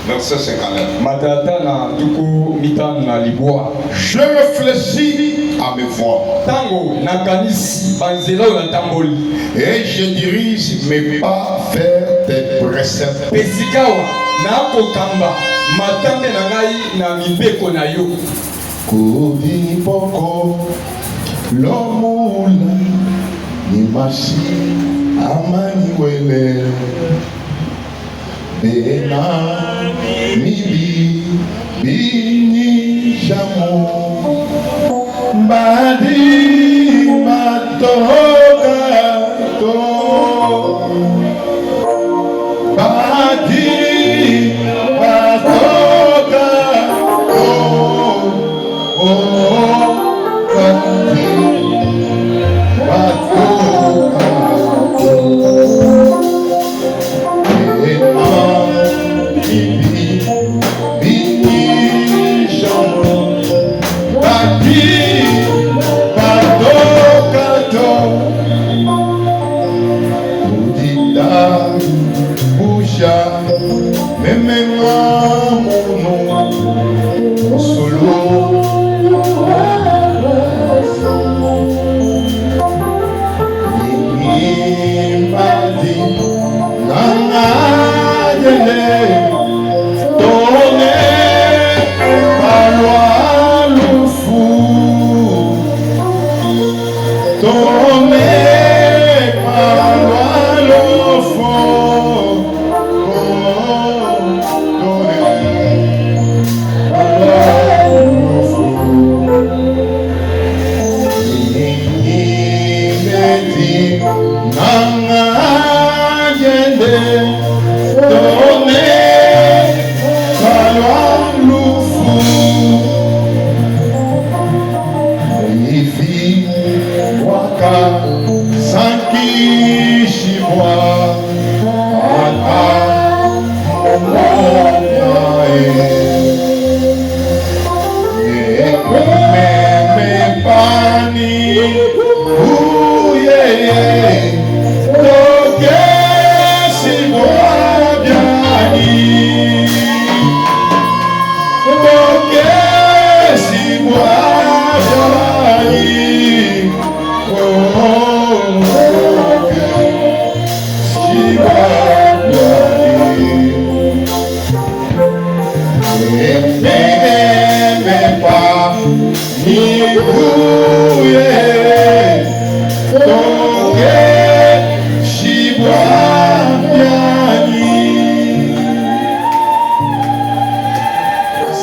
Verset 59. Je réfléchis à mes voies et je dirige mes pas vers tes préceptes. Kodi poko lomula ni mashi amani wele bena mibi bini jamu badi matoka to badi matoka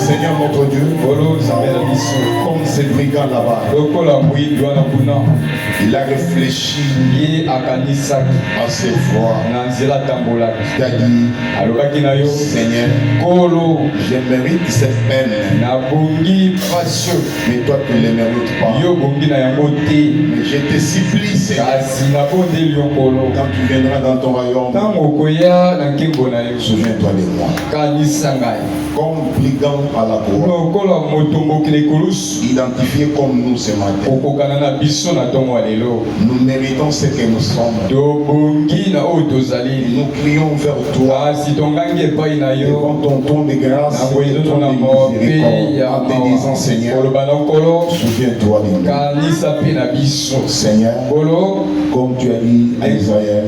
Seigneur notre Dieu, comme ces brigands là-bas, il a réfléchi à ses voies. Il a dit, Seigneur, je mérite cette peine, mais toi tu ne les mérites pas. Mais je te supplie, Seigneur, quand tu viendras dans ton royaume, souviens-toi de moi. Comme brigand à la croix, identifié comme nous ce matin, nous méritons ce que nous sommes. Nous crions vers toi devant ton ton de grâce et ton de miséricorde en te disant, Seigneur, souviens-toi de nous. Seigneur, comme tu as dit à Israël,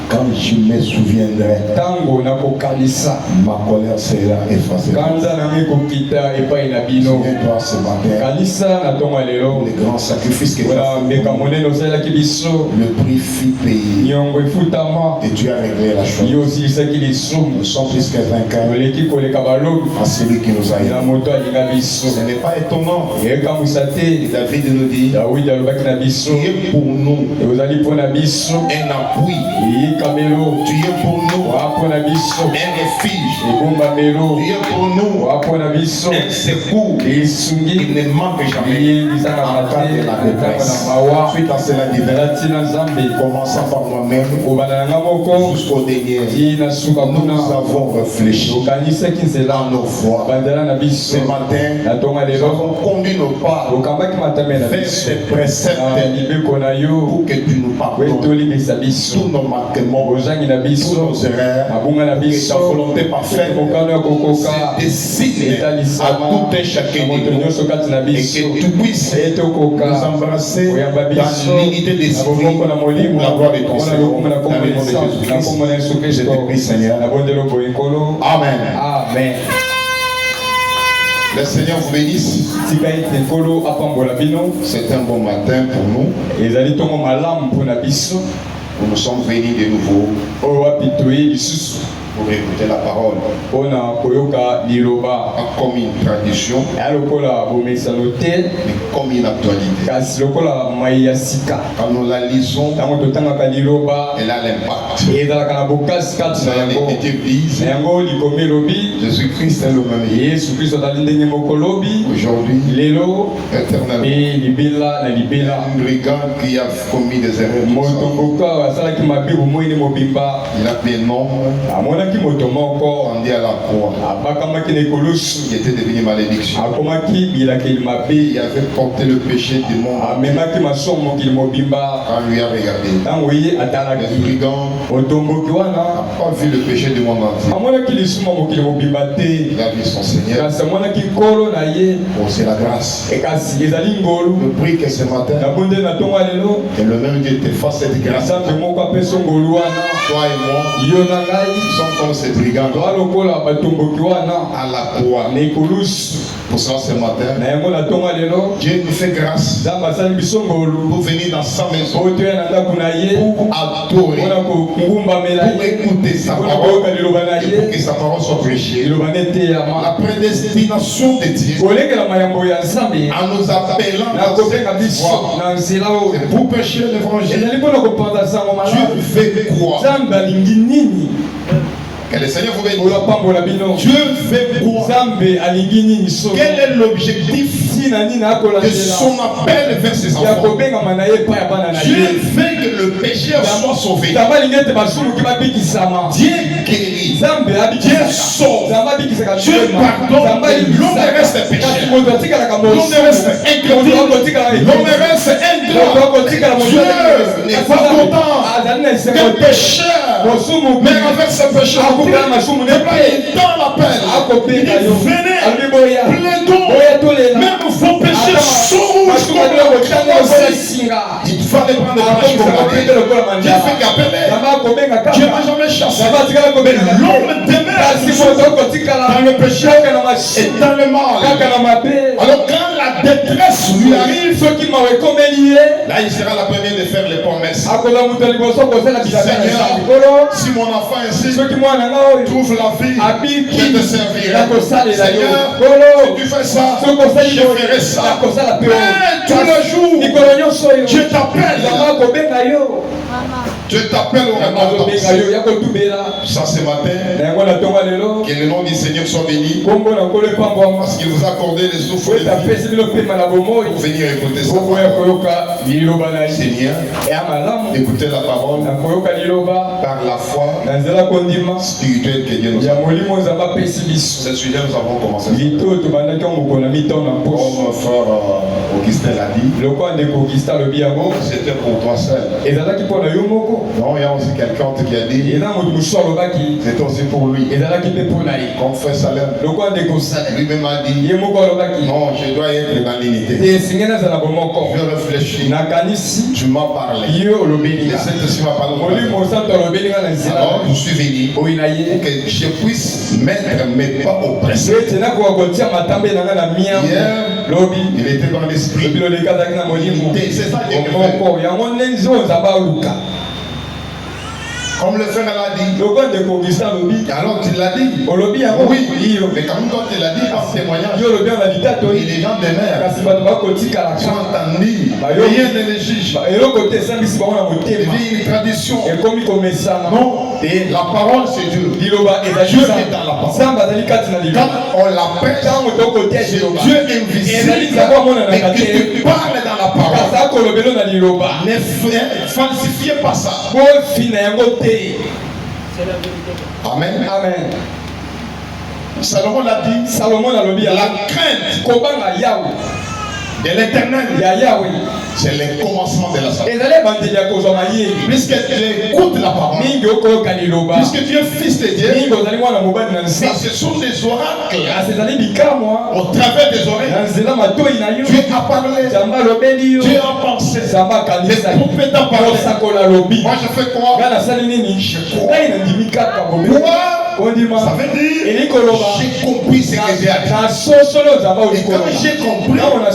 quand je me souviendrai, ma colère sera effacée. Souviens-toi ce matin, les grands sacrifices que tu as fait, le prix fut payé et tu as réglé la chose. Nous sommes plus que vainqueurs à celui qui nous a aidés. Ce n'est pas étonnant. David nous dit, tu es pour nous un appui, tu es pour nous un refuge, tu es pour nous un secours qui ne manque jamais en cas de la détresse. Suite à cela divin, commençant par moi-même jusqu'au dernier, nous avons réfléchi à nos voies. Ce matin, nous avons conduit nos pas vers tes préceptes pour que tu nous pardonnes tous nos manquements, tous nos erreurs, et ta volonté parfaite se dessine à tout un chacun de nous, et que tu puisses nous embrasser dans l'unité d'esprit pour la gloire de ton Seigneur. Dans le nom de Jésus-Christ, je te prie, Seigneur. Amen. Amen. Le Seigneur vous bénisse. C'est un bon matin pour nous. Nous sommes venus de nouveau pour écouter la parole. Comme une tradition, mais comme une actualité. Quand nous la lisons, elle a l'impact. Dans l'Église, Jésus-Christ est le même aujourd'hui, éternellement. Un brigand qui a commis des erreurs. Il a payé nombre. On dit à la croix. Il était devenu malédiction. Il avait porté le péché du monde. On lui a regardé. Le brigand n'a pas vu le péché du monde entier. Il a vu son Seigneur. Oh, c'est la grâce. Je prie que ce matin, que le même Dieu te fasse cette grâce. Toi et moi, nous sommes comme ces brigands à la croix. Pour ça, ce matin, Dieu nous fait grâce pour venir dans sa maison, pour adorer, pour écouter sa parole, et pour que sa parole soit prêchée. La prédestination de Dieu en nous appelant dans cette voie, c'est pour prêcher l'évangile. Dieu fait quoi? Que le Seigneur vous bénisse. Dieu fait quoi? Quel est l'objectif de son appel vers ses enfants? Dieu fait que le pécheur soit sauvé. Dieu guérit. Dieu sauve. Dieu pardonne. L'homme reste pécheur. L'homme reste incrédule. L'homme reste ingrat. Dieu n'est pas content qu'un pécheur, mais avec ce pécheur, il dans l'appel. Il venait, plaidons, même vos péchés sont comme la il fallait prendre des péchés pour la vie. Dieu fait qu'appeler. Dieu n'a jamais chassé. L'homme demeure dans le péché et dans le mal. Alors quand la détresse lui arrive, là il sera la première de faire les promesses. Seigneur, si mon enfant ici trouve la vie, je te servirai. Seigneur, si tu fais ça, je ferai ça. Mais tous les jours, Dieu t'appelle. Dieu t'appelle au repentance. Ça ce matin, que le nom du Seigneur soit béni. Parce qu'il vous a accordé les souffles de vie pour venir écouter sa parole. Seigneur, écoutez la parole par la foi spirituelle que Dieu nous a. Ce sujet nous avons commencé. Comme frère Augustin l'a dit, c'était pour toi seul. Non, il y a aussi quelqu'un qui a dit, c'est aussi pour lui. Comme frère Salem, lui-même a dit, non, je dois être dans l'unité. Je réfléchis, tu m'as parlé. Et cette tu m'as parlé. Alors, je suis venu pour que je puisse mettre mes pas oppressés. Hier, il était dans l'esprit. C'est ça qui est comme le frère l'a dit. Alors tu l'as dit. Oui, mais quand même quand tu l'as dit par témoignage, et les gens demeurent. Ils ont entendu. Rien ne les juge. Il y a une tradition. Non, la parole c'est Dieu. Dieu est dans la parole. Quand on l'appelle, c'est Dieu invisible. Mais que tu parles dans la parole. Ne falsifiez pas ça. Amen. Amen. Salomon l'a dit. La crainte de l'éternel. C'est le commencement de la salvation. Puisque tu écoutes la parole, puisque tu es fils de Dieu, ça, ce sont des oracles. Au travers des oreilles, Dieu a parlé, Dieu a pensé, les prophètes ont parlé. Moi je fais quoi? Je crois. Ça veut dire j'ai compris ce que j'ai à dire. Et quand j'ai compris, la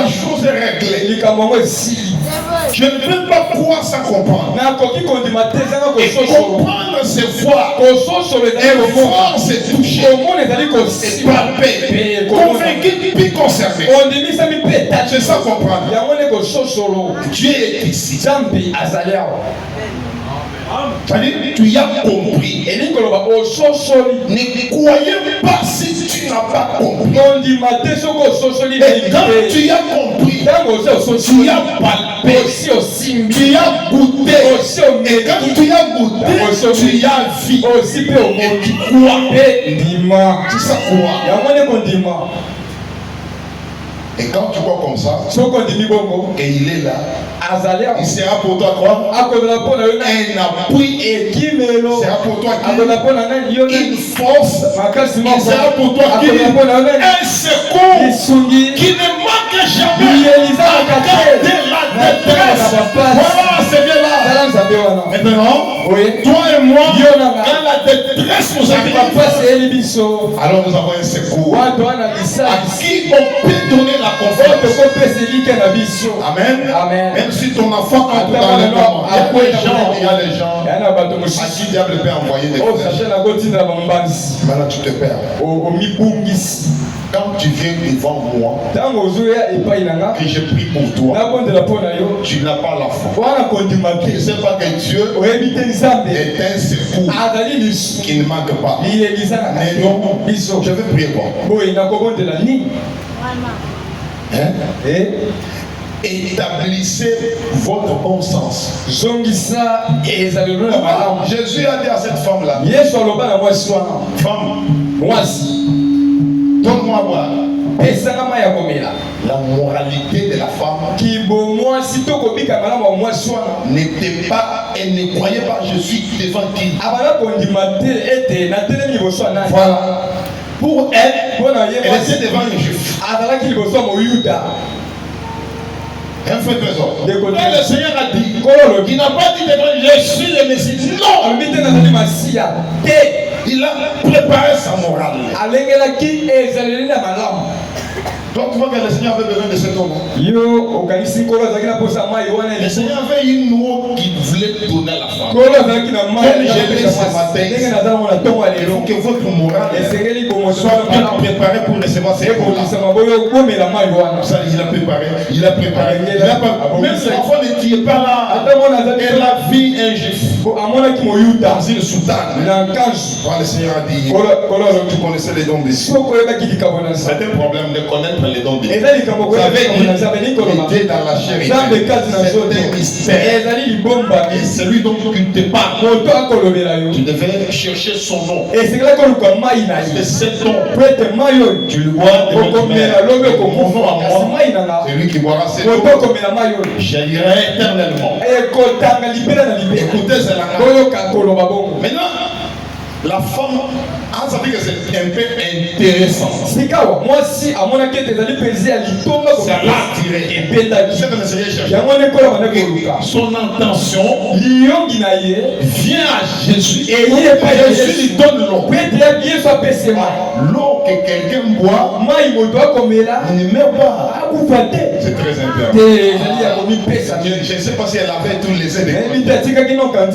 chose est réglée. Je ne peux pas croire sans comprendre. Et comprendre, c'est voir. Et voir, c'est toucher. Et palper. Convaincu puis concerné. C'est ça comprendre. Dieu est ici. C'est-à-dire, tu as compris. Ne croyez pas si tu n'as pas compris. Et quand tu as compris, tu as palpé, tu as goûté. Et quand tu as goûté, tu as vu. Et tu crois. Tu sais quoi? Et quand tu vois comme ça, et il est là, il sera pour toi quoi? Un appui. Sera pour toi qui? Une force. Il sera pour toi qui? Un secours qui ne manque jamais. Regardez la détresse. Voilà, c'est bien là. Maintenant, toi et moi, quand la détresse nous arrive, alors nous avons un secours à qui on peut donner la confiance. Amen. Même si ton enfant entre dans le monde, il y a des gens à qui le diable peut envoyer des flèches. Maintenant tu te perds. Quand tu viens devant moi et je prie pour toi, tu n'as pas la foi. Tu ne sais pas que Dieu est un secours qui ne manque pas. Mais non, je vais prier pour établissez votre bon sens. Jésus a dit à cette femme-là, femme, donne-moi à boire. La moralité de la femme n'était pas, elle ne croyait pas, je suis devant qui. Voilà. Pour elle, elle était devant un juif. Un frère trésor. Quand le Seigneur a dit, il n'a pas dit devant je suis le Messie. Non! Il a préparé sa morale. Donc tu vois que le Seigneur avait besoin de cet homme. Le Seigneur avait une eau qu'il voulait donner à la femme. Comme je l'ai ce matin, il faut que votre morale soit bien préparée pour recevoir cette eau-là. Il a préparé. Même si l'enfant ne tient pas là, elle a vu un juif dans une soutane. Quand le Seigneur a dit, tu connaissais les dons de Dieu. C'est un problème de connaître les dons de Dieu. Vous savez, il était dans la chair. C'est un mystère. Et celui dont tu ne t'es pas, tu devais chercher son nom. Parce que cet nom, tu le vois de notre mère. Mon nom à moi, c'est lui qui boira cet eau. J'aillerai éternellement. Écoutez cela. Maintenant, la femme, ça veut dire que c'est un peu intéressant. Ça l'a attiré. C'est que le Seigneur cherche. Son intention vient à Jésus et Jésus lui donne l'eau. L'eau que quelqu'un boit ne meurt pas. C'est très important. Je ne sais pas si elle avait tous les aides.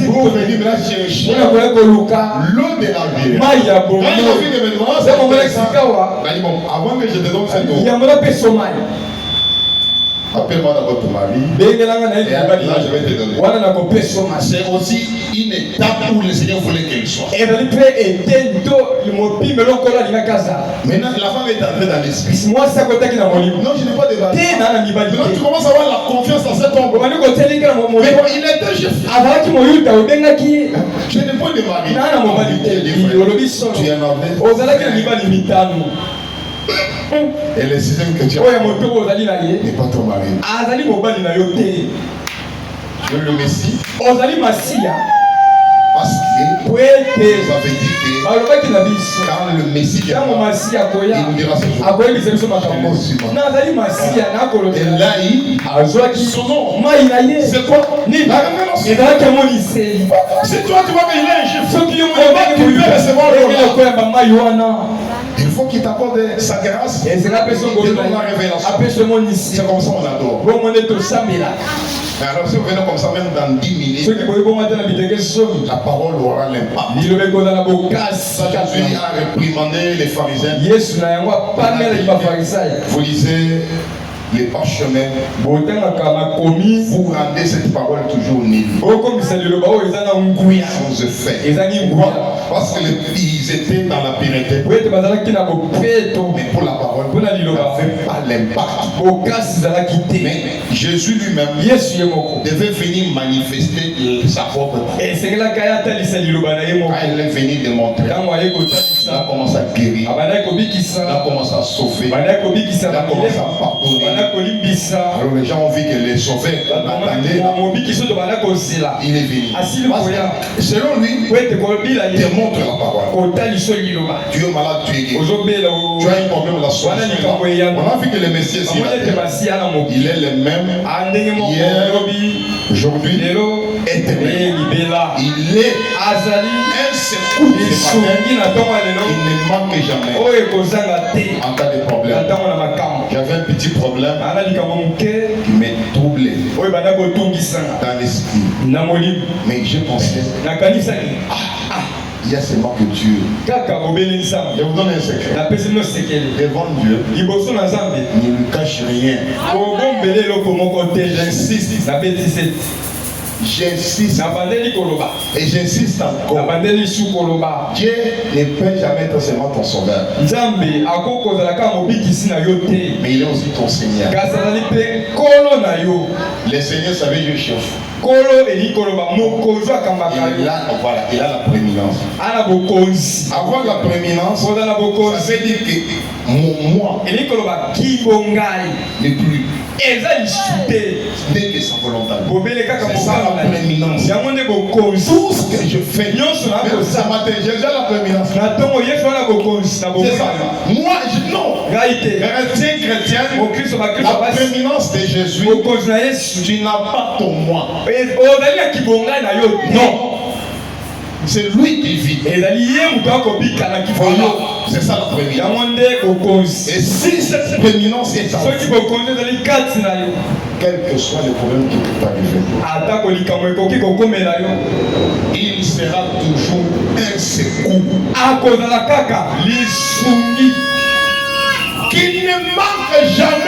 Pour venir là chercher l'eau de la vie. Quand il a vu que maintenant, c'est avant que je te donne cette eau, appelle-moi d'abord ton mari. Et là, je vais te donner. C'est aussi une étape où le Seigneur voulait qu'elle soit. Maintenant, la femme est entrée dans l'esprit. Non, je n'ai pas de mari. Maintenant, tu commences à avoir la confiance dans cet homme. Mais il était juif. Je n'ai pas de mari. Tu en avais. Et le sixième que tu as n'est pas ton mari. Tu veux le Messie? Parce que vous avez dit que quand le Messie viendra, il nous dira ce jour. Et là, son nom. C'est quoi? La révélation. Si toi tu vois qu'il est un juif, tu peux recevoir le nom. Il faut qu'il t'accorde sa grâce et te donne la révélation. C'est comme ça qu'on adore. Alors si vous venez comme ça, même dans 10 minutes, la parole aura l'impact. Jésus a réprimandé les pharisiens. Vous lisez les parchemins, vous rendez cette parole toujours nulle, sans effet. Parce qu'ils étaient dans la pureté, mais pour la parole, il n'avait pas l'impact. Mais Jésus lui-même devait venir manifester sa propre parole. Quand il est venu démontrer, il a commencé à guérir, il a commencé à sauver, il a commencé à pardonner. Alors les gens ont vu que les sauveurs l'attendaient. Il est venu. Selon lui, démontre la parole. Tu es malade, tu es guéri. Tu as un problème, la soirée. On a vu que le Messie est sur la terre. Il est le même hier, aujourd'hui, éternel. Il est un secours. Il ne manque jamais en cas de problème. J'avais un petit problème qui m'est troublé dans l'esprit. Mais j'ai pensé, il y a seulement que Dieu. Je vous donne un secret. Devant Dieu, il ne lui cache rien. J'insiste et j'insiste encore. Dieu ne peut jamais être seulement ton sauveur, mais il est aussi ton Seigneur. Le Seigneur savait Dieu chef. Il a la prééminence. Avoir la prééminence, ça veut dire que mon moi n'est plus. Dès que sa volonté. C'est ça la prééminence. Tout ce que je fais, même ça matin, j'ai déjà la prééminence. C'est ça. Moi, non. Chrétien, la prééminence de Jésus, tu n'as pas ton moi. Non. C'est lui qui vit. Voilà. C'est ça la prééminence. Et si cette prééminence est à vous, quel que soit le problème qui peut arriver, il sera toujours un secours qui ne manque jamais.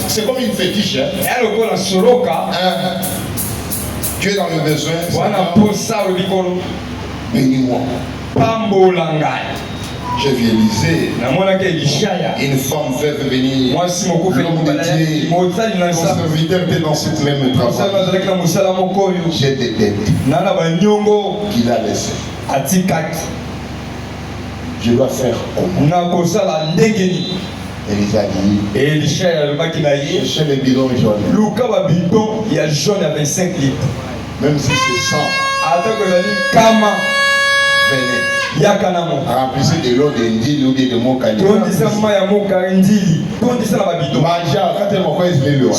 C'est comme une fétiche. Tu es dans le besoin. Bénis-moi. J'ai vu Élisée. Une femme veuve venir. L'homme de Dieu. Mon serviteur était dans cette même travail. J'ai des dettes qu'il a laissées. Je dois faire comment? Élisa dit, cherchez les bidons jaunes. Même si c'est 100, venez. Remplissez de l'eau d'Indile ou de Mokali. Maja, quand elle m'a fait le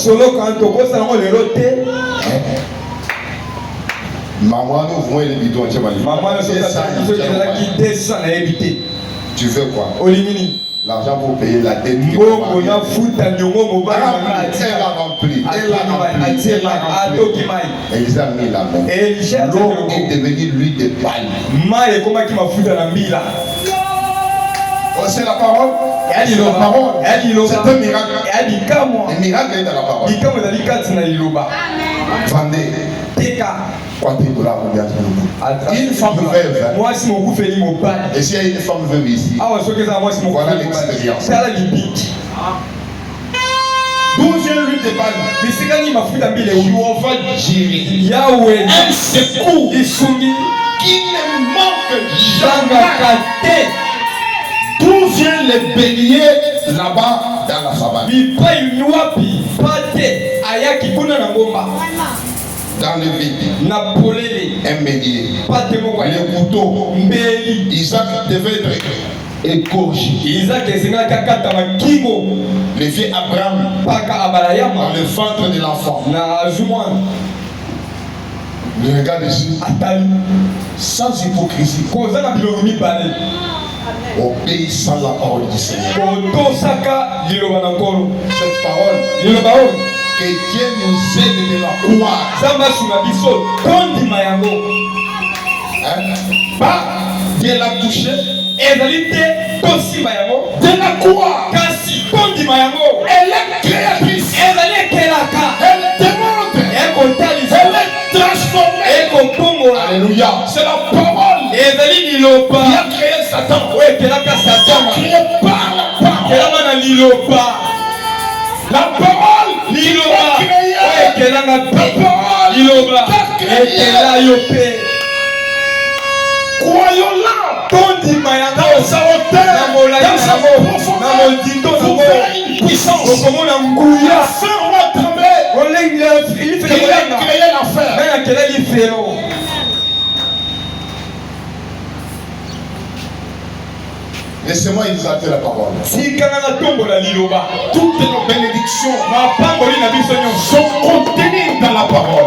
maman, nous voulons les bidons. Tu veux quoi? L'argent pour payer la dette. Elle a rempli. Elisa a mis la main. L'eau est devenue l'huile de palme. Oh, c'est la parole. C'est la parole. C'est un miracle. Le miracle est dans la parole. Vendez. Une femme veuve. Et s'il y a une femme veuve ici, voilà l'expérience. D'où vient l'huile de palme? Un secours qui ne manque D'où viennent les béliers là-bas dans la savane? Dans le vide, un bélier, le couteau. Isaac devait être égorgé. Le vieux Abraham dans le ventre de l'enfant. Le regard dessus, sans hypocrisie, obéissant à la parole du Seigneur. Cette parole, que Dieu nous aide de la croire. Pas de la toucher, de la croire. Elle est créatrice. Elle démontre. Elle est transformée. Alléluia. C'est la parole qui a créé Satan. Qui a créé par la parole. La parole qui a créé. La parole qui a créé. Croyons-la dans sa hauteur, dans sa profondeur, pour faire une puissance. La fer va trembler. Il a créé la fer. Laissez-moi exalter la parole. Toutes nos bénédictions sont contenues dans la parole.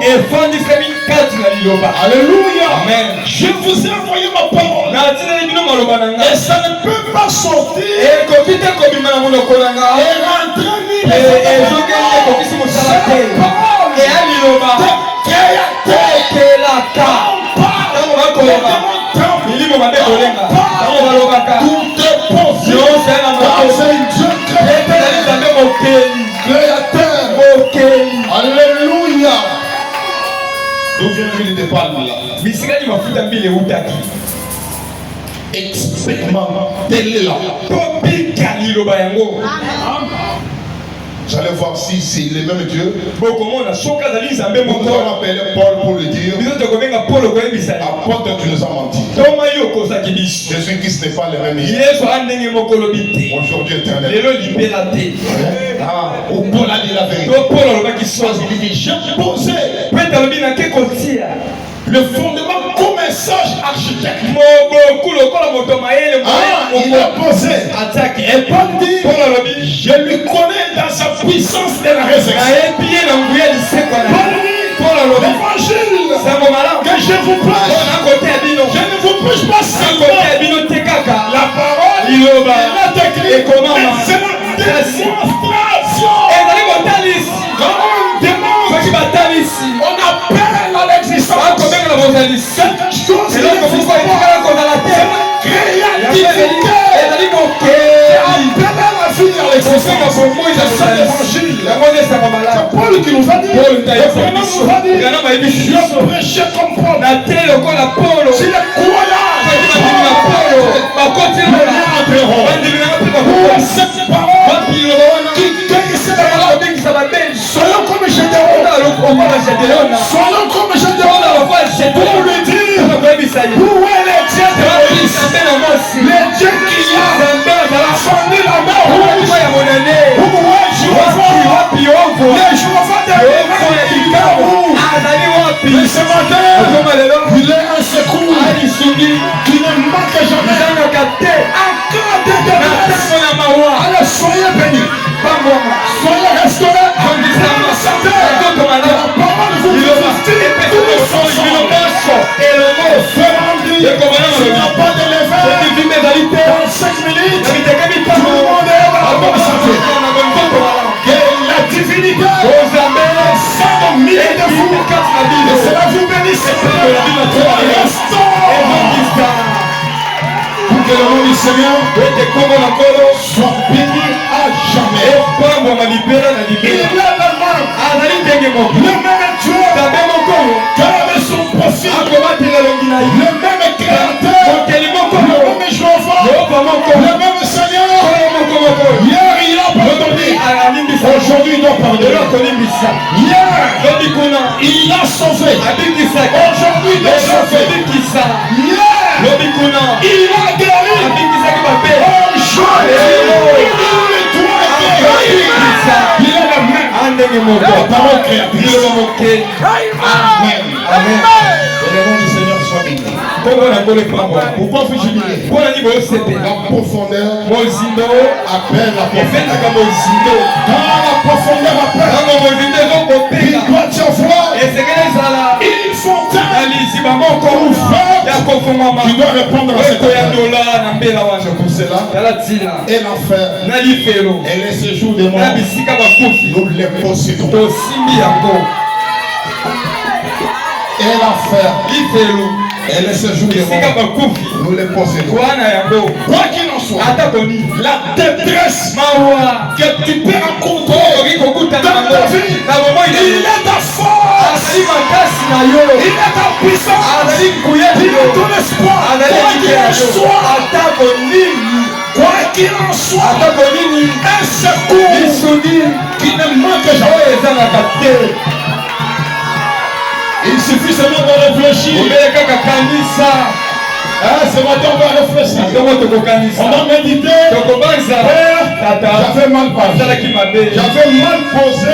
Alléluia. Amen. Je vous ai envoyé ma parole. Et ça ne peut pas sortir et rentrer cette Alléluia. D'où vient l'huile de palme là? Expérimentez-la. J'allais voir si c'est le même Dieu. Vous allez appeler Paul pour le dire. Apôtre, tu nous as menti. Jésus-Christ n'est pas le même hier. Aujourd'hui éternel. Ou Paul a dit la vérité. Il dit, j'ai posé le fondement comme un sage architecte. Il a posé. Et Paul dit, je lui connais dans sa puissance de la résurrection. L'évangile que je vous prêche, je ne vous prêche pas seulement la parole, la technique, mais c'est la démonstration. On appelle à l'existence quelque chose qui n'existe pas. C'est la créativité. Appelle la vie à l'existence. C'est ça l'évangile. C'est Paul qui nous a dit. Le Prénom nous a dit. Je prêchais comme Paul. Si les croyants pour cette parole qui guérissait la maladie, soyons comme Gédéon. Soyons comme Gédéon pour lui dire où est le Dieu terroriste, le Dieu qui a fondé la mort. Où est Jéhovah, le Jéhovah de mais ce matin, il est un secours qui ne manque jamais. Encore des détresses. Allez, soyez bénis. Soyez restaurés. La santé. La parole vous justifie. Tout le sang. Et le mot fermendi. S'il n'y a pas de lever, dans 5 minutes, tout le monde est dans la bonne santé. Que la divinité s'en mille de vous. Et cela vous bénisse. Restons. Pour que le nom du Seigneur soit béni à jamais. Il est l'allemand, le même Dieu, car avec son profil, le même créateur, le même Jéhovah, le même Seigneur. Hier il a pardonné, aujourd'hui il doit pardonner. Hier il a sauvé, aujourd'hui il doit sauver. Hier Il a guéri. Il est le même. La parole créatrice. Amen. Amen. Que le nom du Seigneur soit béni. Pourquoi vous jubiler? La profondeur appelle la profondeur. Dans la profondeur appelle. Il doit y avoir une fontaine qui doit répondre à cette appel. C'est pour cela. Et l'enfer et les séjours des morts, nous les possédons. Et l'enfer et les séjours des morts, nous les possédons. Quoi qu'il en soit, la détresse que tu peux rencontrer dans ta vie, il est ta force, il est ta puissance, il est ton espoir. Quoi qu'il en soit, un secours qui ne manque jamais. Il suffit seulement de réfléchir. Ce matin on va réfléchir. On va méditer. J'avais mal parlé. J'avais mal posé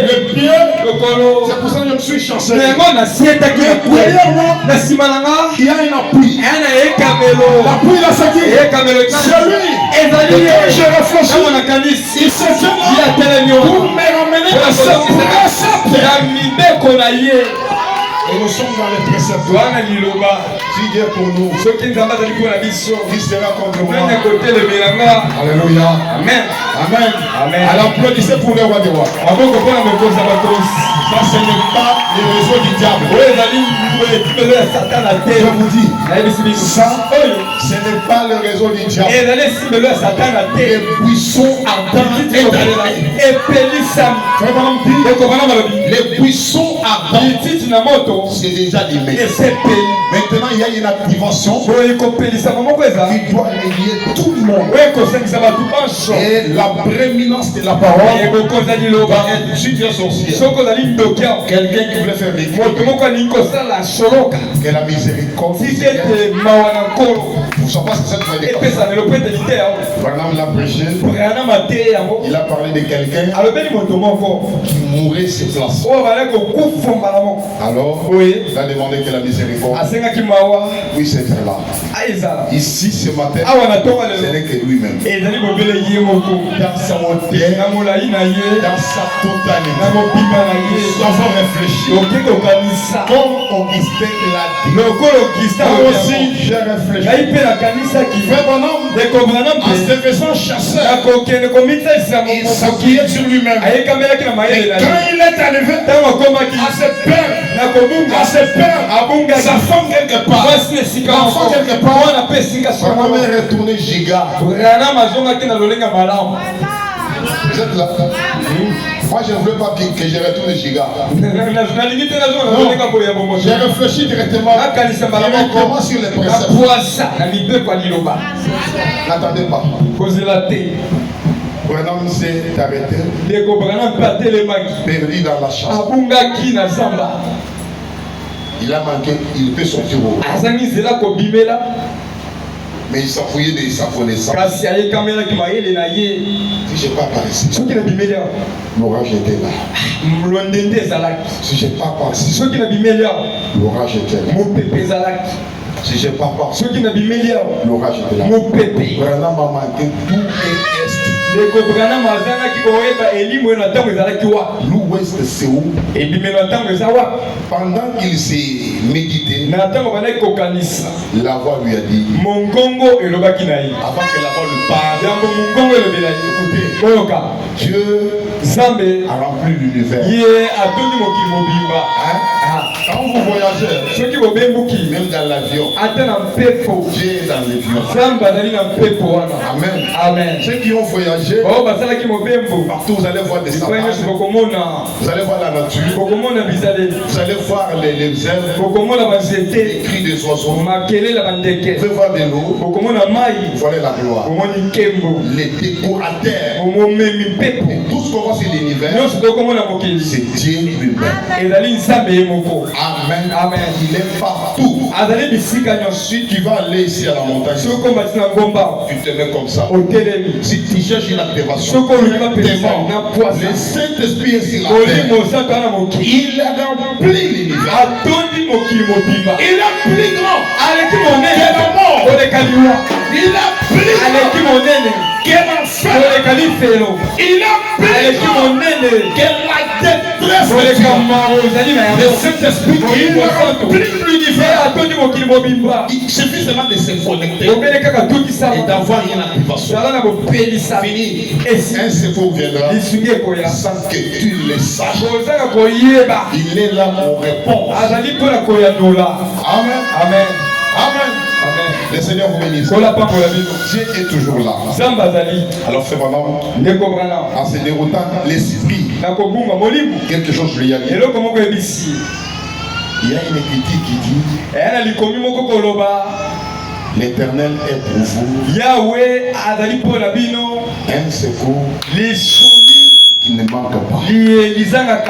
le pied. C'est pour ça que je me suis chancé. Il y a un appui. L'appui là c'est qui? C'est lui. Et quand je réfléchis, il se tient pour me ramener à ce précepte. Et nous sommes dans les préceptes. Si Dieu est pour nous, qui sera contre moi? Alléluia. Amen. Amen. Amen. Alors applaudissez pour le roi des rois. Ça ce n'est pas le réseau du diable. Je vous dis, ça ce n'est pas le réseau du diable. Les buissons ardents et les buissons ardents, c'est déjà limé. Maintenant il y a une activation qui doit relier tout le monde. Et la prééminence de la parole va être suite sorcière. Quelqu'un qui voulait faire des que la miséricorde. Vous savez pas ce que ça veut dire. Branham l'a prêché. Il a parlé de quelqu'un qui mourait sur place. Alors, il a demandé que la miséricorde puisse être là. Ici ce matin, ce n'est que lui-même. Dans sa montée, dans sa totalité, nous avons réfléchi. Comme Augustin l'a dit. Moi aussi, j'ai réfléchi. Frère Branham, en se faisant chasseur, il s'appuyait sur lui-même. Et quand il est arrivé à cette peur, sa femme quelque part, l'enfant quelque part, Branham est retourné giga. Vous êtes là? Moi je ne veux pas que je retourne giga. J'ai réfléchi directement sur les préceptes. N'attendez pas. Branham s'est arrêté, perdu dans la chasse. Il a manqué, il peut sortir au haut. Mais il s'appuyait de sa connaissance. Si je n'ai pas apparaissé, l'orage était là. Si je n'ai pas pensé, l'orage était là. Si je n'ai pas pensé, l'orage était là. Branham a manqué tout et est. L'ouest c'est où? Pendant qu'il s'est médité, la voix lui a dit, avant que la voix lui parle, écoutez, Dieu a rempli l'univers. Quand vous voyagez, même dans l'avion, Dieu est dans l'avion. Amen. Amen. Ceux qui ont voyagé, partout vous allez voir des savanes, vous allez voir la nature, vous allez voir les herbes, les cris des oiseaux, vous allez voir de l'eau, voilà la gloire. Les décorateurs, tout ce qu'on voir sur l'univers, nyonso tokomona mokili c'est Dieu lui-même. ezali nzambe ye moko. Amen. Amen. Il est partout. azali bisika nyonso. Si tu vas aller ici à la montagne, soki okomati na ngomba tu te mets comme ça. otelemi. Si tu cherches une activation, soki oluki bapesa na le poisa Saint-Esprit est sur la molimo terre. osanto ana mokili Il a rempli l'univers. atondi mokili mobimba Il est plus grand aleki que monene la mort. koleka liwa. Il est plus aleki grand monene que l'enfer. koleka lifelo. Il est plus aleki grand monene que la détresse. koleka maro ezali na Le yango. Saint-Esprit, il molimo a osanto rempli l'univers. atondi mokili mobimba. Il suffit seulement de se connecter obele kaka et tukisama d'avoir une activation. zala na bopelisa Fini. esi Un secours viendra lisungi ekoya sans que tu le saches. kozanga koyeba Il est là pour répondre. azali mpona koyandola. Amen. amen Amen. amen. Le Seigneur vous bénisse. kola pambola bino Dieu est toujours là. nzambe azali Alors fais maintenant, ndeko brana en se déroutant l'esprit, na kobunga molimo quelque chose je lui ai dit. eloko moko ebisi Il y a une écriture qui dit eya na likomi moko koloba l'Éternel est pour vous yawe azali mpona bino un secours lisungi qui ne manque pas. lizangaka